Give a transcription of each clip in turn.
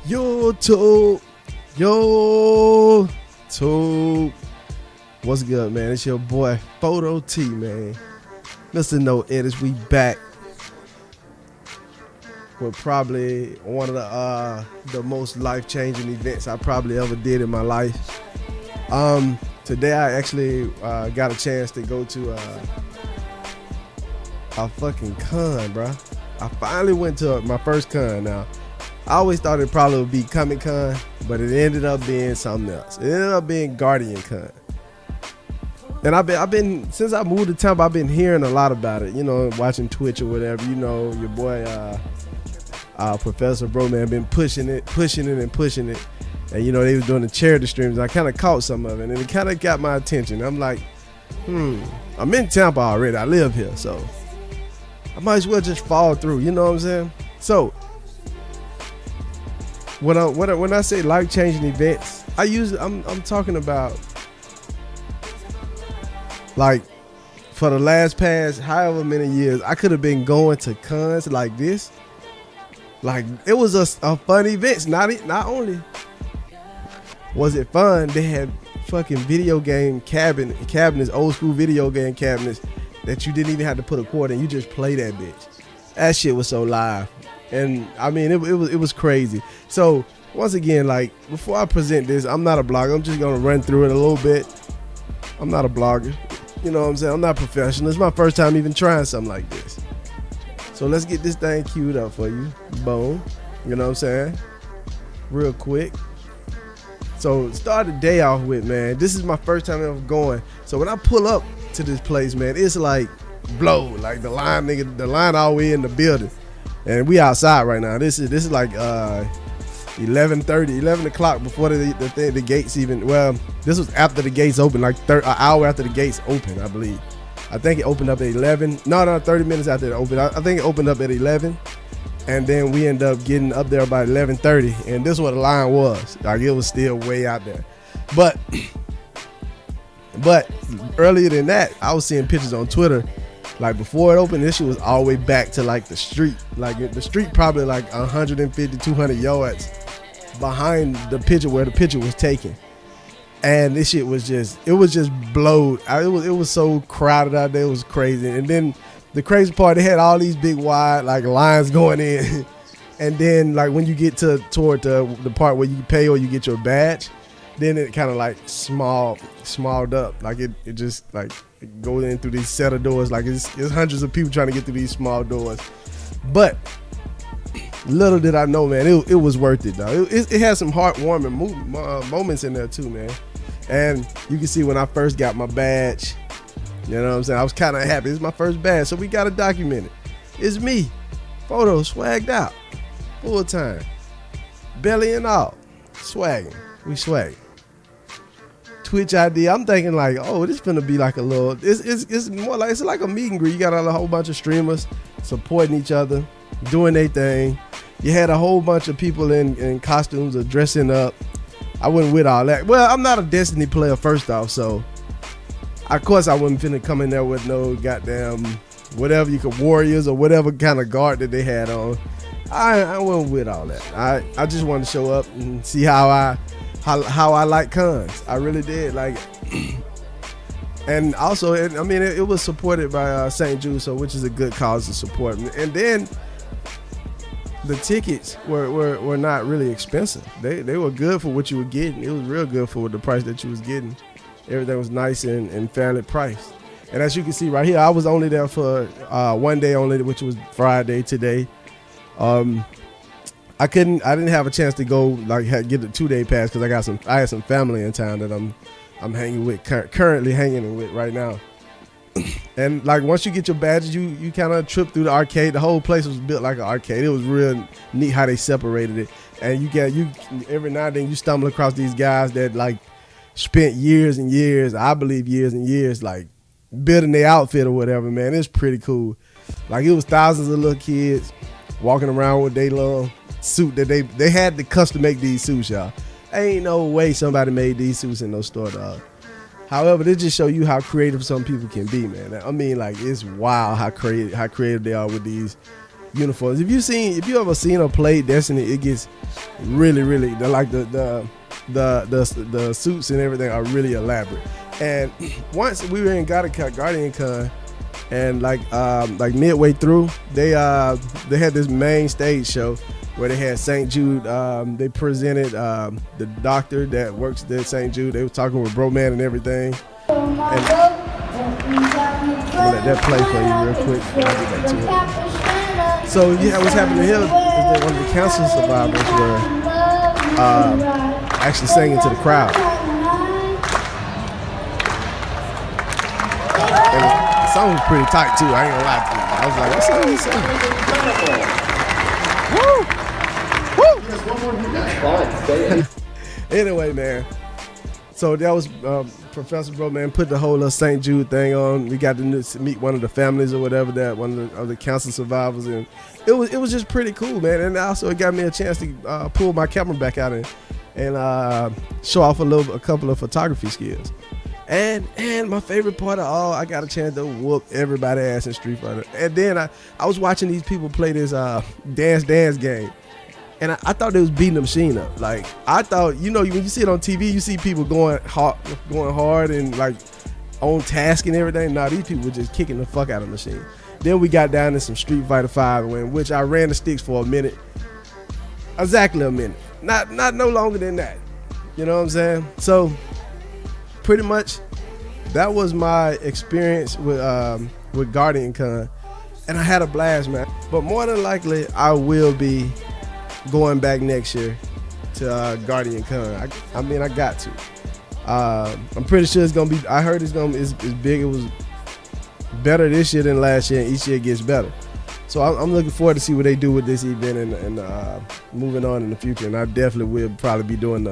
YouTube. YouTube. What's good, man? It's your boy, Photo T, man. Mr. No Edits, we back with probably one of the most life-changing events I probably ever did in my life. Today I actually got a chance to go to a fucking con, bro. I finally went to my first con. Now, I always thought it probably would be Comic Con, but it ended up being something else. It ended up being Guardian Con. And I've been since I moved to Tampa, I've been hearing a lot about it. You know, watching Twitch or whatever. You know, your boy Professor Broman been pushing it. And you know, they was doing the charity streams. I kind of caught some of it, and it kind of got my attention. I'm like, I'm in Tampa already. I live here, so I might as well just fall through. You know what I'm saying? So when I say life-changing events, I'm talking about like for the past however many years, I could have been going to cons like this. Like, it was a fun event. Not only was it fun, they had fucking video game cabinets, old school video game cabinets that you didn't even have to put a quarter in. You just play that bitch. That shit was so live. And I mean, it was crazy. So once again, like, before I present this, I'm not a blogger. I'm just gonna run through it a little bit. I'm not a blogger. You know what I'm saying? I'm not professional. It's my first time even trying something like this. So let's get this thing queued up for you. Boom. You know what I'm saying? Real quick. So start the day off with, man, this is my first time ever going. So when I pull up to this place, man, it's like blow. Like the line all the way in the building. And we outside right now. This is like 11 o'clock before the gates even, well, this was after the gates open, like an hour after the gates open, I believe. I think it opened up at 11. No, 30 minutes after it opened. I think it opened up at 11. And then we ended up getting up there by 11:30. And this is what the line was. Like, it was still way out there. But earlier than that, I was seeing pictures on Twitter. Like, before it opened, this shit was all the way back to like the street. Like, the street probably like 150, 200 yards behind the picture where the picture was taken. And this shit was just blowed. It was so crowded out there. It was crazy. And then the crazy part, they had all these big wide like lines going in. And then like when you get toward the part where you pay or you get your badge, then it kind of like smalled up. Like it just like it goes in through these set of doors. Like it's hundreds of people trying to get through these small doors. But little did I know, man, it was worth it, though. It had some heartwarming moments in there too, man. And you can see when I first got my badge, you know what I'm saying? I was kind of happy. It's my first badge, so we got to document it. It's me, photo swagged out, full time, belly and all, swagging. We swag. Twitch ID. I'm thinking like, oh, this finna be like a little. It's more like, it's like a meet and greet. You got a whole bunch of streamers supporting each other, doing their thing. You had a whole bunch of people in costumes or dressing up. I wasn't with all that. Well, I'm not a Destiny player, first off, so of course I wasn't finna come in there with no goddamn whatever you could warriors or whatever kind of guard that they had on. I wasn't with all that. I just wanted to show up and see how I like cons. I really did like it. And also, it was supported by St. Jude, so which is a good cause to support. And then the tickets were not really expensive. They were good for what you were getting. It was real good for the price that you was getting. Everything was nice and fairly priced. And as you can see right here, I was only there for one day only, which was Friday today. I didn't have a chance to go like get the 2-day pass because I had some family in town that I'm hanging with, currently hanging with right now. And like once you get your badges, you kind of trip through the arcade. The whole place was built like an arcade. It was real neat how they separated it. And you every now and then you stumble across these guys that like spent years and years, I believe years and years, like building their outfit or whatever. Man, it's pretty cool. Like, it was thousands of little kids walking around with their little suit that they had to custom make these suits, y'all. Ain't no way somebody made these suits in no store, dog. However, they just show you how creative some people can be, man. I mean, like, it's wild how creative they are with these uniforms. If you ever seen or played Destiny, it gets really the suits and everything are really elaborate. And once we were in Guardian Con, and like midway through, they had this main stage show where they had St. Jude. They presented the doctor that works at St. Jude. They were talking with Broman and everything. And I'll let that play for you real quick. I'll get back to it. So yeah, what's happening here is that one of the cancer survivors were actually singing to the crowd. And the song was pretty tight too. I ain't gonna lie to you. I was like, what song he singing? Woo! Anyway, man. So that was Professor Broman put the whole St. Jude thing on. We got to meet one of the families or whatever, that one of the cancer survivors, and it was just pretty cool, man. And also it got me a chance to pull my camera back out and show off a couple of photography skills. And my favorite part of all, I got a chance to whoop everybody's ass in Street Fighter. And then I was watching these people play this dance game. And I thought they was beating the machine up. Like, I thought, when you see it on TV, you see people going hard and like on task and everything. Nah, these people were just kicking the fuck out of the machine. Then we got down to some Street Fighter 5, in which I ran the sticks for a minute. Exactly a minute. Not no longer than that. You know what I'm saying? So pretty much that was my experience with Guardian Con. And I had a blast, man. But more than likely, I will be going back next year to Guardian Con. I mean, I got to. I'm pretty sure it's gonna be. I heard it's big. It was better this year than last year, and each year it gets better. So I'm looking forward to see what they do with this event and moving on in the future. And I definitely will probably be doing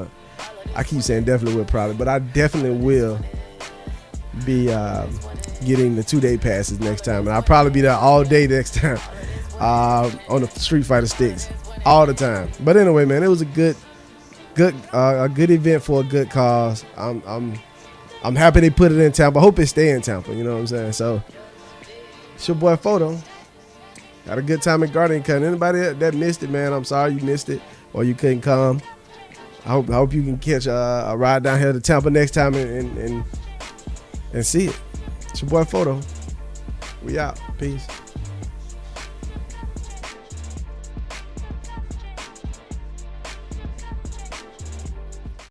I keep saying definitely will probably, but I definitely will be getting the 2-day passes next time, and I'll probably be there all day next time on the Street Fighter sticks. All the time. But anyway, man, it was a good event for a good cause. I'm happy they put it in Tampa. I hope it stay in Tampa. You know what I'm saying? So it's your boy Photo. Had a good time at Guardian Con. Anybody that missed it, man, I'm sorry you missed it or you couldn't come. I hope you can catch a ride down here to Tampa next time and see it. It's your boy Photo. We out. Peace.